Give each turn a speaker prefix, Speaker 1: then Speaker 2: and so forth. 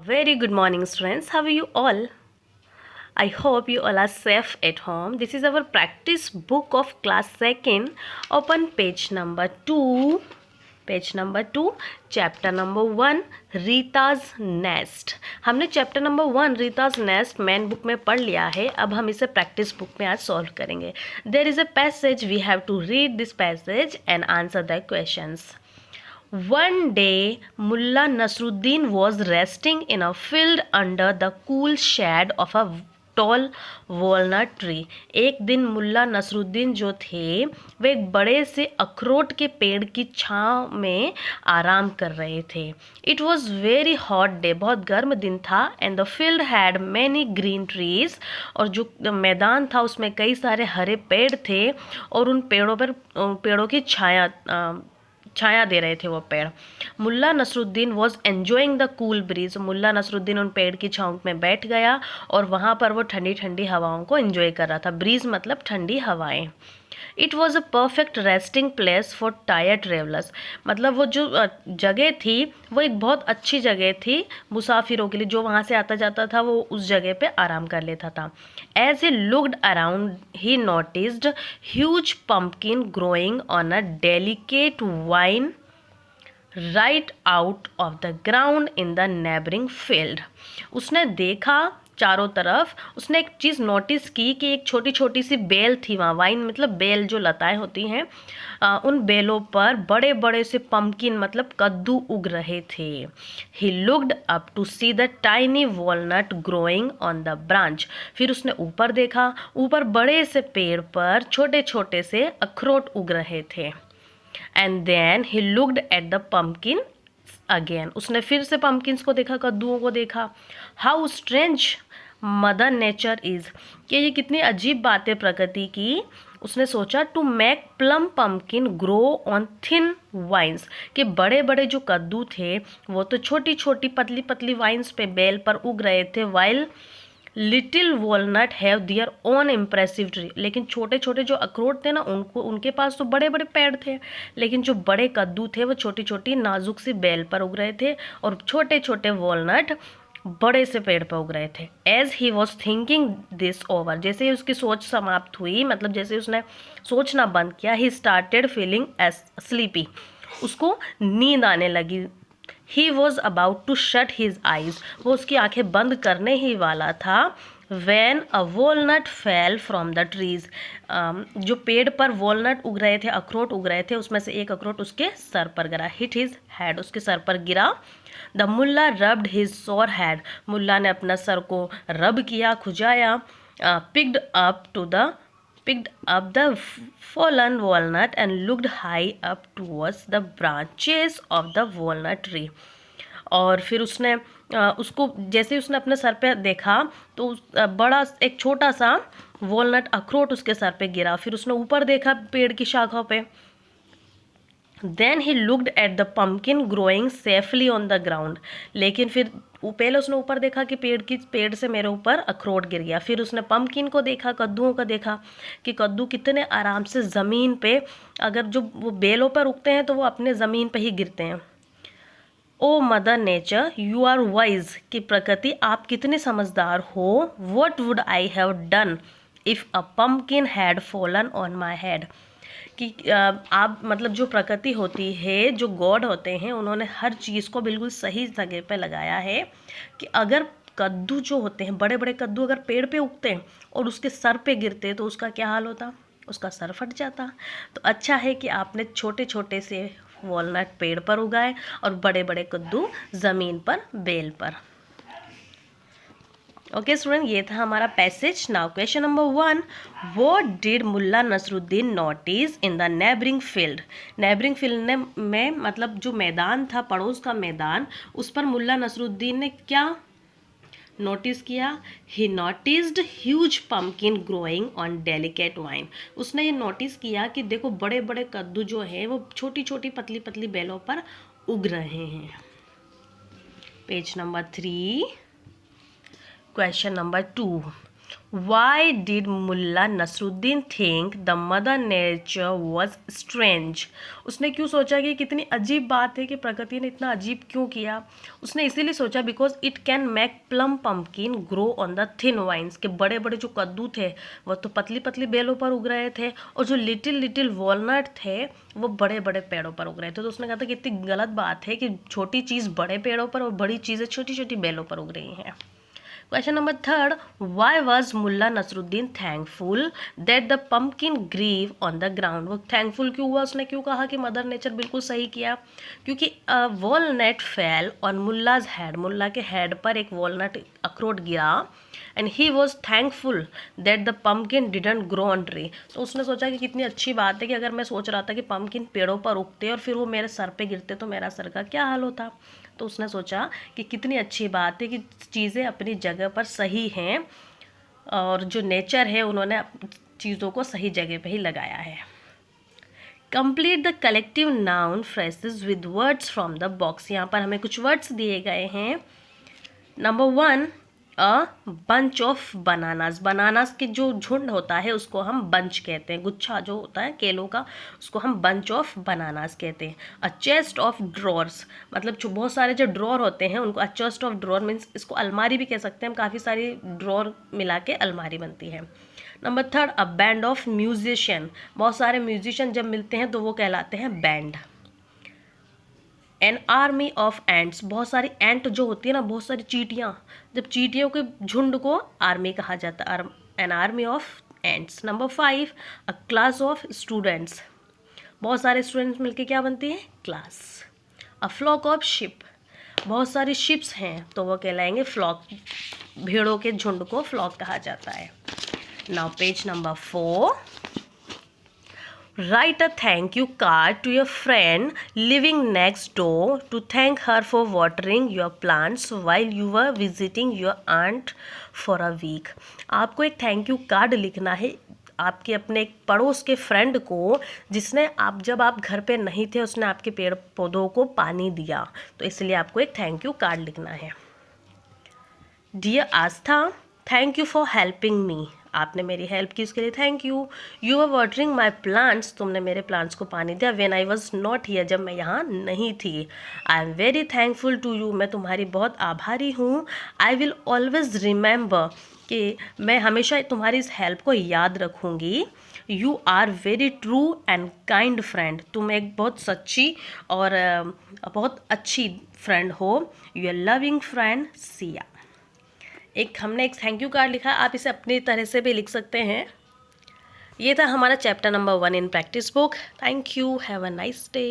Speaker 1: Very good morning, students. How are you all? I hope you all are safe at home. This is our practice book of class 2nd. Open page number 2. Page number 2, chapter number 1, Rita's nest. हमने chapter number 1 Rita's nest main book में पढ़ लिया है. अब हम इसे practice book में आज सॉल्व करेंगे. There is a passage, we have to read this passage and answer the questions. One day, Mullah Nasruddin was resting in a field under the cool shade of a tall walnut tree. एक दिन मुल्ला नसरुद्दीन जो थे वे एक बड़े से अखरोट के पेड़ की छाँव में आराम कर रहे थे. It was very hot day, बहुत गर्म दिन था. And the field had many green trees, और जो मैदान था उसमें कई सारे हरे पेड़ थे और उन पेड़ों की छाया दे रहे थे वो पेड़. Mulla Nasruddin was enjoying the cool breeze. Mulla Nasruddin उन पेड़ की छाँव में बैठ गया और वहाँ पर वो ठंडी ठंडी हवाओं को एंजॉय कर रहा था. ब्रीज मतलब ठंडी हवाएं. It was a perfect resting place for tired travellers. मतलब वो जो जगह थी वो एक बहुत अच्छी जगह थी मुसाफिरों के लिए. जो वहाँ से आता जाता था वो उस जगह पे आराम कर लेता था. As he looked around, he noticed huge pumpkin growing on a delicate vine right out of the ground in the neighboring field. उसने देखा चारों तरफ. उसने एक चीज़ नोटिस की कि एक छोटी छोटी सी बेल थी वहाँ. वाइन मतलब बेल, जो लताएं होती हैं, उन बेलों पर बड़े बड़े से पम्पकिन मतलब कद्दू उग रहे थे. He looked up to see the tiny walnut growing on the branch. फिर उसने ऊपर देखा. ऊपर बड़े से पेड़ पर छोटे छोटे से अखरोट उग रहे थे. And then he looked at the pumpkin again. उसने फिर से पम्पकिन्स को देखा, कद्दूओं को देखा. How strange mother nature is, कि ये कितनी अजीब बात है प्रकृति की. उसने सोचा to make plump pumpkin grow on thin vines, कि बड़े बड़े जो कद्दू थे वो तो छोटी छोटी पतली पतली वाइन्स पे बेल पर उग रहे थे. While little walnut have their own impressive tree, लेकिन छोटे छोटे जो अखरोट थे ना उनके पास तो बड़े बड़े पेड़ थे, लेकिन जो बड़े कद्दू थे वो छोटी छोटी नाजुक सी बेल पर उग रहे थे और छोटे छोटे वॉलनट बड़े से पेड़ पर उग रहे थे. As he was thinking this over, जैसे ही उसकी सोच समाप्त हुई, मतलब जैसे उसने सोचना बंद किया, he started feeling as sleepy, उसको नींद आने लगी. He was about to shut his eyes, वो उसकी आंखें बंद करने ही वाला था. When a walnut fell from the trees, जो पेड़ पर वॉलनट उग रहे थे, अखरोट उग रहे थे, उसमें से एक अखरोट उसके सर पर गिरा. हिट हिज हेड, उसके सर पर गिरा. The Mulla rubbed his sore head, Mulla ने अपना सर को रब किया, खुजाया. Picked up the fallen walnut and looked high up towards the branches of the walnut tree. और फिर उसने उसको जैसे उसने अपने सर पे देखा तो बड़ा एक छोटा सा वॉलनट अखरोट उसके सर पे गिरा. फिर उसने ऊपर देखा पेड़ की शाखाओं पे. Then he looked at the pumpkin growing safely on the ground, लेकिन फिर पहले उसने ऊपर देखा कि पेड़ से मेरे ऊपर अखरोट गिर गया. फिर उसने पम्पकिन को देखा, कद्दूओं को देखा कि कद्दू कितने आराम से ज़मीन पे, अगर जो वो बेलों पर उगते हैं तो वो अपने ज़मीन पे ही गिरते हैं. O Mother Nature you are wise, कि प्रकृति आप कितने समझदार हो. What would I have done if a pumpkin had fallen on my head, कि आप मतलब जो प्रकृति होती है, जो गॉड होते हैं, उन्होंने हर चीज़ को बिल्कुल सही जगह पे लगाया है. कि अगर कद्दू जो होते हैं, बड़े बड़े कद्दू अगर पेड़ पे उगते हैं और उसके सर पे गिरते तो उसका क्या हाल होता, उसका सर फट जाता. तो अच्छा है कि आपने छोटे छोटे से वॉलनट पेड़ पर उगाए और बड़े बड़े कद्दू ज़मीन पर, बेल पर. ओके स्टूडेंट, ये था हमारा passage. Now question number 1, what did Mullah Nasruddin notice in the neighbouring field. Neighbouring field में मतलब जो मैदान था, पड़ोस का मैदान, उस पर मुल्ला नसरुद्दीन ने क्या नोटिस किया. ही noticed huge pumpkin growing on delicate wine. उसने ये नोटिस किया कि देखो बड़े बड़े कद्दू जो है वो छोटी छोटी पतली पतली बेलों पर उग रहे हैं. Page number 3, question number 2, Why did Mullah Nasruddin think the mother nature was strange? उसने क्यों सोचा कि कितनी अजीब बात है कि प्रकृति ने इतना अजीब क्यों किया? उसने इसीलिए सोचा because it can make plump pumpkin grow on the thin vines, के बड़े बड़े जो कद्दू थे वो तो पतली पतली बेलों पर उग रहे थे, और जो लिटिल लिटिल वॉलनट थे वो बड़े बड़े पेड़ों पर उग रहे थे। तो उसने कहा था कि इतनी गलत बात है कि छोटी चीज़ बड़े पेड़ों पर और बड़ी चीज़ें छोटी छोटी बेलों पर उग रही हैं। Question number 3, why was Mullah Nasruddin thankful that the pumpkin grew on the ground? वो thankful क्यों हुआ? उसने क्यों कहा कि मदर नेचर बिल्कुल सही किया? क्योंकि वॉलनट फेल ऑन मुल्लाज हेड, मुल्ला के हेड पर एक वॉलनट अखरोट गिरा, and he was thankful that the pumpkin didn't grow on tree. तो उसने सोचा कि कितनी अच्छी बात है कि अगर मैं सोच रहा था कि पम्पकिन पेड़ों पर उगते और फिर वो मेरे सर पे गिरते तो मेरा सर का क्या हाल होता। तो उसने सोचा कि कितनी अच्छी बात है कि चीज़ें अपनी जगह पर सही हैं, और जो नेचर है उन्होंने चीज़ों को सही जगह पे ही लगाया है। Complete the collective noun phrases with words from the box. यहाँ पर हमें कुछ वर्ड्स दिए गए हैं। Number 1, a bunch of bananas. Bananas के जो झुंड होता है उसको हम बंच कहते हैं, गुच्छा जो होता है केलों का उसको हम बंच ऑफ बनानास कहते हैं। अ चेस्ट ऑफ ड्रॉर्स, मतलब जो बहुत सारे जो ड्रॉर होते हैं उनको अ चेस्ट ऑफ ड्रॉर मीन्स, इसको अलमारी भी कह सकते हैं हम, काफ़ी सारी ड्रॉर मिला के अलमारी बनती है। Number 3, a band of musician. बहुत सारे म्यूजिशियन जब मिलते हैं तो वो कहलाते हैं band. N army of ants, बहुत सारी एंट जो होती है ना, बहुत सारी चींटियाँ, जब चींटियों के झुंड को आर्मी कहा जाता है, an army of ants. Number 5, a class of students, बहुत सारे स्टूडेंट्स मिलके क्या बनती है, class. A flock of sheep, बहुत सारी शिप्स हैं तो वो कहलाएंगे फ्लॉक, भेड़ों के झुंड को फ्लॉक कहा जाता है। Now page number 4, write a thank you card to your friend living next door to thank her for watering your plants while you were visiting your aunt for a week। आपको एक thank you card लिखना है आपके अपने एक पड़ोस के friend को, जिसने जब आप घर पे नहीं थे उसने आपके पेड़ पौधों को पानी दिया, तो इसलिए आपको एक थैंक यू कार्ड लिखना है। Dear Aastha, thank you for helping me, आपने मेरी हेल्प की उसके लिए thank you. You are watering my plants, तुमने मेरे प्लांट्स को पानी दिया when I was not here, जब मैं यहाँ नहीं थी। I am very thankful to you, मैं तुम्हारी बहुत आभारी हूँ। आई विल ऑलवेज रिमेंबर, कि मैं हमेशा तुम्हारी इस हेल्प को याद रखूँगी। You are very true and kind friend, तुम एक बहुत सच्ची और बहुत अच्छी फ्रेंड हो। You are loving friend Siya. हमने एक थैंक यू कार्ड लिखा, आप इसे अपनी तरह से भी लिख सकते हैं। ये था हमारा chapter number 1 in practice book. Thank you, have a nice day.